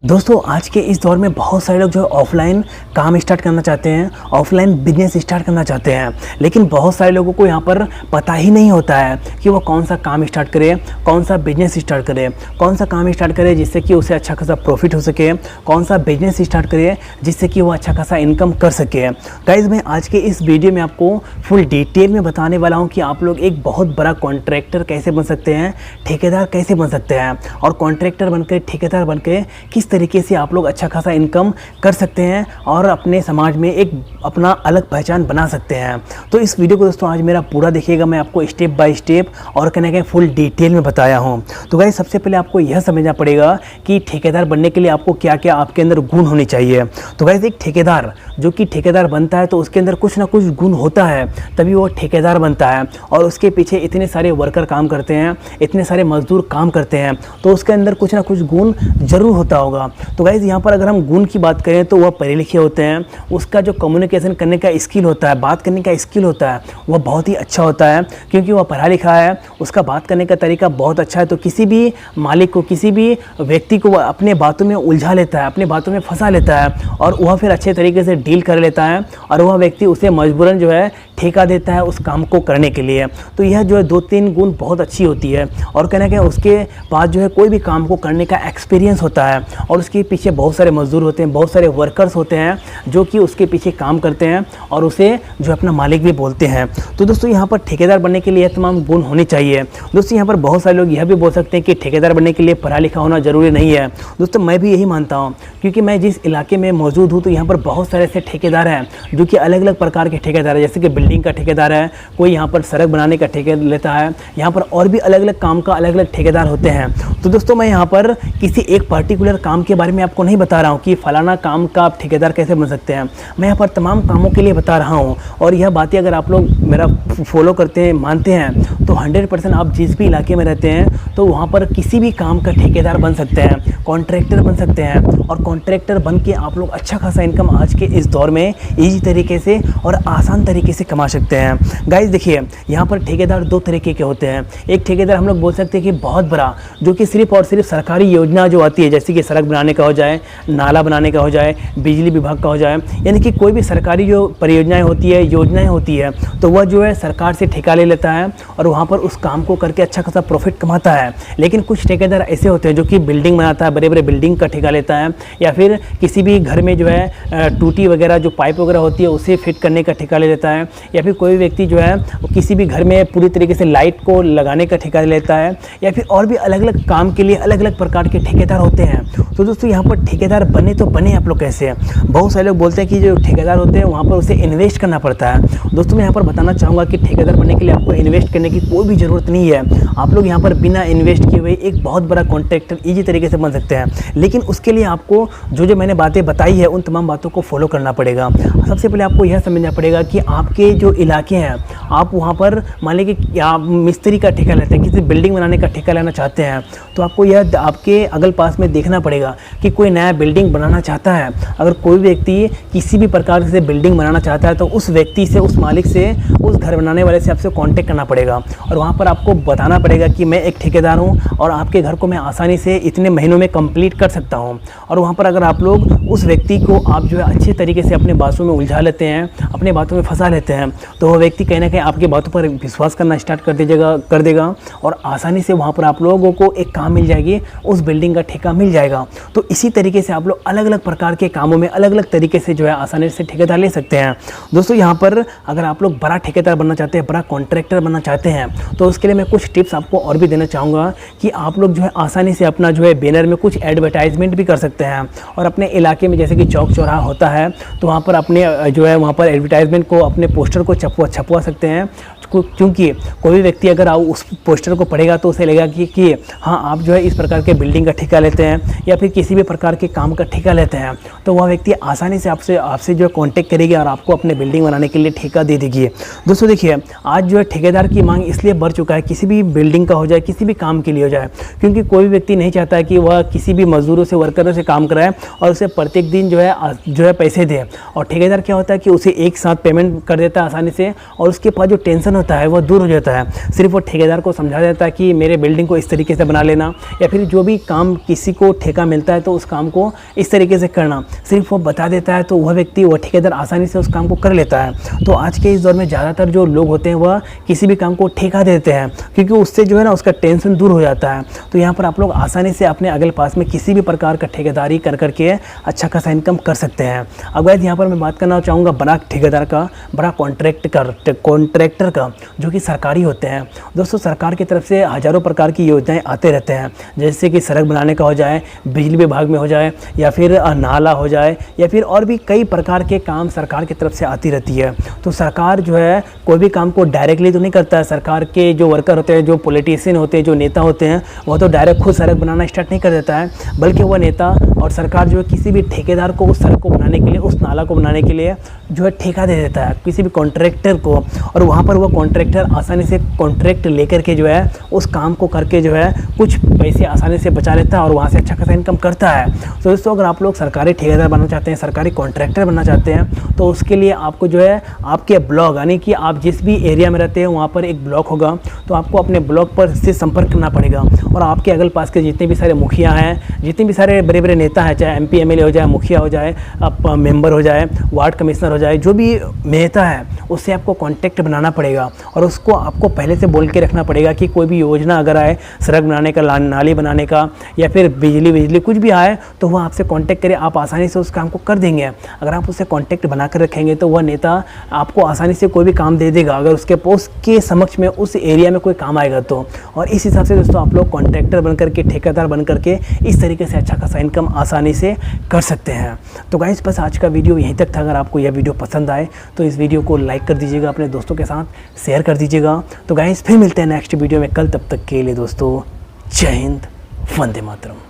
दोस्तों आज के इस दौर में बहुत सारे लोग जो है ऑफलाइन काम स्टार्ट करना चाहते हैं, ऑफलाइन बिजनेस स्टार्ट करना चाहते हैं, लेकिन बहुत सारे लोगों को यहाँ पर पता ही नहीं होता है कि वो कौन सा काम स्टार्ट करे, कौन सा बिजनेस स्टार्ट करे, कौन सा काम स्टार्ट करे जिससे कि उसे अच्छा खासा प्रॉफिट हो सके, कौन सा बिजनेस स्टार्ट करे जिससे कि वो अच्छा खासा इनकम कर सके। गाइस मैं आज के इस वीडियो में आपको फुल डिटेल में बताने वाला हूँ कि आप लोग एक बहुत बड़ा कॉन्ट्रैक्टर कैसे बन सकते हैं, ठेकेदार कैसे बन सकते हैं और कॉन्ट्रैक्टर बनकर ठेकेदार बनकर किस तरीके से आप लोग अच्छा खासा इनकम कर सकते हैं और अपने समाज में एक अपना अलग पहचान बना सकते हैं। तो इस वीडियो को दोस्तों आज मेरा पूरा देखिएगा, मैं आपको स्टेप बाय स्टेप और कहने के फुल डिटेल में बताया हूँ। तो गाइस सबसे पहले आपको यह समझना पड़ेगा कि ठेकेदार बनने के लिए आपको क्या क्या आपके अंदर गुण होने चाहिए। तो गाइस एक ठेकेदार जो कि ठेकेदार बनता है तो उसके अंदर कुछ ना कुछ गुण होता है, तभी वो ठेकेदार बनता है और उसके पीछे इतने सारे वर्कर काम करते हैं, इतने सारे मजदूर काम करते हैं, तो उसके अंदर कुछ ना कुछ गुण जरूर होता होगा। तो गाइज़ यहाँ पर अगर हम गुण की बात करें तो वह पढ़े लिखे होते हैं, उसका जो कम्युनिकेशन करने का स्किल होता है, बात करने का स्किल होता है, वह बहुत ही अच्छा होता है क्योंकि वह पढ़ा लिखा है, उसका बात करने का तरीका बहुत अच्छा है। तो किसी भी मालिक को, किसी भी व्यक्ति को वह अपने बातों में उलझा लेता है, अपने बातों में फंसा लेता है और वह फिर अच्छे तरीके से डील कर लेता है और वह व्यक्ति उसे मजबूरन जो है ठेका देता है उस काम को करने के लिए। तो यह जो है 2-3 गुण बहुत अच्छी होती है और कहना कि उसके पास जो है कोई भी काम को करने का एक्सपीरियंस होता है और उसके पीछे बहुत सारे मजदूर होते हैं, बहुत सारे वर्कर्स होते हैं जो कि उसके पीछे काम करते हैं और उसे जो अपना मालिक भी बोलते हैं। तो दोस्तों यहाँ पर ठेकेदार बनने के लिए तमाम गुण होने चाहिए। दोस्तों यहाँ पर बहुत सारे लोग यह भी बोल सकते हैं कि ठेकेदार बनने के लिए पढ़ा लिखा होना ज़रूरी नहीं है। दोस्तों मैं भी यही मानता हूँ क्योंकि मैं जिस इलाके में मौजूद हूँ तो यहाँ पर बहुत सारे ऐसे ठेकेदार हैं जो कि अलग अलग प्रकार के ठेकेदार हैं, जैसे कि बिल्डिंग का ठेकेदार है, कोई यहाँ पर सड़क बनाने का ठेका लेता है, यहाँ पर और भी अलग अलग काम का अलग अलग ठेकेदार होते हैं। तो दोस्तों मैं यहाँ पर किसी एक पर्टिकुलर काम के बारे में आपको नहीं बता रहा हूँ कि फलाना काम का आप ठेकेदार कैसे बन सकते हैं, मैं यहाँ पर तमाम कामों के लिए बता रहा हूँ। और यह बातें अगर आप लोग मेरा फॉलो करते हैं, मानते हैं तो 100% आप जिस भी इलाके में रहते हैं तो वहाँ पर किसी भी काम का ठेकेदार बन सकते हैं, कॉन्ट्रैक्टर बन सकते हैं और कॉन्ट्रैक्टर बन के आप लोग अच्छा खासा इनकम आज के इस दौर में ईजी तरीके से और आसान तरीके से कमा सकते हैं। गाइस देखिए यहाँ पर ठेकेदार 2 तरीके के होते हैं। एक ठेकेदार हम लोग बोल सकते हैं कि बहुत बड़ा, जो कि सिर्फ और सिर्फ सरकारी योजना जो आती है, जैसे कि सड़क बनाने का हो जाए, नाला बनाने का हो जाए, बिजली विभाग का हो जाए, यानी कि कोई भी सरकारी जो परियोजनाएं होती है, योजनाएं होती है, तो वह जो है सरकार से ठेका ले लेता है और वहाँ पर उस काम को करके अच्छा खासा प्रॉफिट कमाता है। लेकिन कुछ ठेकेदार ऐसे होते हैं जो कि बिल्डिंग बनाता है, बड़े बड़े बिल्डिंग का ठेका लेता है, या फिर किसी भी घर में जो है टूटी वगैरह जो पाइप वगैरह होती है उसे फिट करने का ठेका ले लेता है, या फिर कोई व्यक्ति जो है किसी भी घर में पूरी तरीके से लाइट को लगाने का ठेका लेता है, या फिर और भी अलग अलग काम के लिए अलग अलग प्रकार के ठेकेदार होते हैं। तो दोस्तों यहाँ पर ठेकेदार बने तो बने आप लोग कैसे? बहुत सारे लोग बोलते हैं कि जो ठेकेदार होते हैं वहाँ पर उसे इन्वेस्ट करना पड़ता है। दोस्तों मैं यहाँ पर बताना चाहूँगा कि ठेकेदार बनने के लिए आपको इन्वेस्ट करने की कोई भी ज़रूरत नहीं है। आप लोग यहाँ पर बिना इन्वेस्ट किए हुए एक बहुत बड़ा कॉन्ट्रैक्टर ईजी तरीके से बन सकते हैं, लेकिन उसके लिए आपको जो मैंने बातें बताई है उन तमाम बातों को फॉलो करना पड़ेगा। सबसे पहले आपको यह समझना पड़ेगा कि आपके जो इलाके हैं, आप वहाँ पर मान लीजिए कि आप मिस्त्री का ठेका लेते हैं, किसी बिल्डिंग बनाने का ठेका लेना चाहते हैं, तो आपको यह आपके अगल पास में देखना पड़ेगा कि कोई नया बिल्डिंग बनाना चाहता है। अगर कोई व्यक्ति किसी भी प्रकार से बिल्डिंग बनाना चाहता है तो उस व्यक्ति से, उस मालिक से, उस घर बनाने वाले से आपसे कांटेक्ट करना पड़ेगा और वहाँ पर आपको बताना पड़ेगा कि मैं एक ठेकेदार हूँ और आपके घर को मैं आसानी से इतने महीनों में कंप्लीट कर सकता हूँ। और वहाँ पर अगर आप लोग उस व्यक्ति को आप जो है अच्छे तरीके से अपने बातों में उलझा लेते हैं, अपने बातों में फंसा लेते हैं, तो वह व्यक्ति कहीं ना कहीं आपकी बातों पर विश्वास करना स्टार्ट कर देगा और आसानी से वहाँ पर आप लोगों को एक काम मिल जाएगी, उस बिल्डिंग का ठेका मिल जाएगा। तो इसी तरीके से आप लोग अलग अलग प्रकार के कामों में अलग अलग तरीके से जो है आसानी से ठेकेदार ले सकते हैं। दोस्तों यहाँ पर अगर आप लोग बड़ा ठेकेदार बनना चाहते हैं, बड़ा कॉन्ट्रैक्टर बनना चाहते हैं, तो उसके लिए मैं कुछ टिप्स आपको और भी देना चाहूँगा कि आप लोग जो है आसानी से अपना जो है बैनर में कुछ एडवर्टाइजमेंट भी कर सकते हैं और अपने इलाके में जैसे कि चौक चौराहा होता है तो वहाँ पर अपने जो है वहाँ पर एडवर्टाइजमेंट को, अपने पोस्टर को छपवा सकते हैं, क्योंकि कोई भी व्यक्ति अगर उस पोस्टर को पढ़ेगा तो उसे लगेगा कि हाँ आप जो है इस प्रकार के बिल्डिंग का ठेका लेते हैं या फिर किसी भी प्रकार के काम का ठेका लेते हैं, तो वह व्यक्ति आसानी से आपसे जो है कांटेक्ट करेगी और आपको अपने बिल्डिंग बनाने के लिए ठेका दे देगी। दोस्तों देखिए आज जो है ठेकेदार की मांग इसलिए बढ़ चुका है, किसी भी बिल्डिंग का हो जाए, किसी भी काम के लिए हो जाए, क्योंकि कोई भी व्यक्ति नहीं चाहता है कि वह किसी भी मजदूरों से, वर्करों से काम कराए और उसे प्रत्येक दिन जो है पैसे दे। और ठेकेदार क्या होता है कि उसे एक साथ पेमेंट कर देता है आसानी से और उसके पास जो टेंशन होता है वो दूर हो जाता है। सिर्फ वो ठेकेदार को समझा देता है कि मेरे बिल्डिंग को इस तरीके से बना लेना, या फिर जो भी काम किसी को ठेका मिलता है तो उस काम को इस तरीके से करना, सिर्फ वो बता देता है तो वह व्यक्ति, वह ठेकेदार आसानी से उस काम को कर लेता है। तो आज के इस दौर में ज़्यादातर जो लोग होते हैं वह किसी भी काम को ठेका देते हैं, क्योंकि उससे जो है ना उसका टेंशन दूर हो जाता है। तो यहाँ पर आप लोग आसानी से अपने अगल पास में किसी भी प्रकार का ठेकेदारी कर करके अच्छा खासा इनकम कर सकते हैं। अब गाइस यहाँ पर मैं बात करना चाहूँगा बड़ा ठेकेदार का, बड़ा कॉन्ट्रैक्टर का, जो कि सरकारी होते हैं। दोस्तों सरकार की तरफ से हज़ारों प्रकार की योजनाएं आते रहते हैं, जैसे कि सड़क बनाने का हो जाए, बिजली विभाग में हो जाए, या फिर नाला हो जाए, या फिर और भी कई प्रकार के काम सरकार की तरफ से आती रहती है। तो सरकार जो है कोई भी काम को डायरेक्टली तो नहीं करता है। सरकार के जो वर्कर होते हैं, जो पॉलिटिशियन होते हैं, जो नेता होते हैं, वो तो डायरेक्ट खुद सड़क बनाना स्टार्ट नहीं कर देता है, बल्कि वह नेता और सरकार जो है किसी भी ठेकेदार को उस सड़क को बनाने के लिए, उस नाला को बनाने के लिए जो है ठेका दे देता है किसी भी कॉन्ट्रैक्टर को। और वहाँ पर वो कॉन्ट्रैक्टर आसानी से कॉन्ट्रैक्ट लेकर के जो है उस काम को करके जो है कुछ पैसे आसानी से बचा लेता है और वहाँ से अच्छा खासा इनकम करता है। तो दोस्तों अगर आप लोग सरकारी ठेकेदार बनना चाहते हैं, सरकारी कॉन्ट्रैक्टर बनना चाहते हैं, तो उसके लिए आपको जो है आपके ब्लॉक, यानी कि आप जिस भी एरिया में रहते हैं वहाँ पर एक ब्लॉक होगा, तो आपको अपने ब्लॉक पर से संपर्क करना पड़ेगा। और आपके अगल पास के जितने भी सारे मुखिया हैं, जितने भी सारे बड़े बड़े नेता हैं, चाहे MP MLA हो जाए, मुखिया हो जाए, आप मेंबर हो जाए, वार्ड कमिश्नर हो जाए, जो भी नेता है उससे आपको कांटेक्ट बनाना पड़ेगा। और उसको आपको पहले से बोल के रखना पड़ेगा कि कोई भी योजना अगर आए, सड़क बनाने का, नाली बनाने का, या फिर बिजली कुछ भी आए, तो वह आपसे कांटेक्ट करे, आप आसानी से उस काम को कर देंगे। अगर आप उससे कांटेक्ट बना कर रखेंगे तो वह नेता आपको आसानी से कोई भी काम दे देगा, अगर उसके पोस्ट के समक्ष में उस एरिया में कोई काम आएगा तो। और इस हिसाब से दोस्तों आप लोग कॉन्ट्रैक्टर बन करके, ठेकेदार बन करके इस तरीके से अच्छा खासा इनकम आसानी से कर सकते हैं। तो गाइस बस आज का वीडियो यहीं तक था। अगर आपको यह वीडियो पसंद आए तो इस वीडियो को लाइक कर दीजिएगा, अपने दोस्तों के साथ शेयर कर दीजिएगा। तो गाइस फिर मिलते हैं नेक्स्ट वीडियो में कल, तब तक के लिए दोस्तों जय हिंद, वंदे मातरम।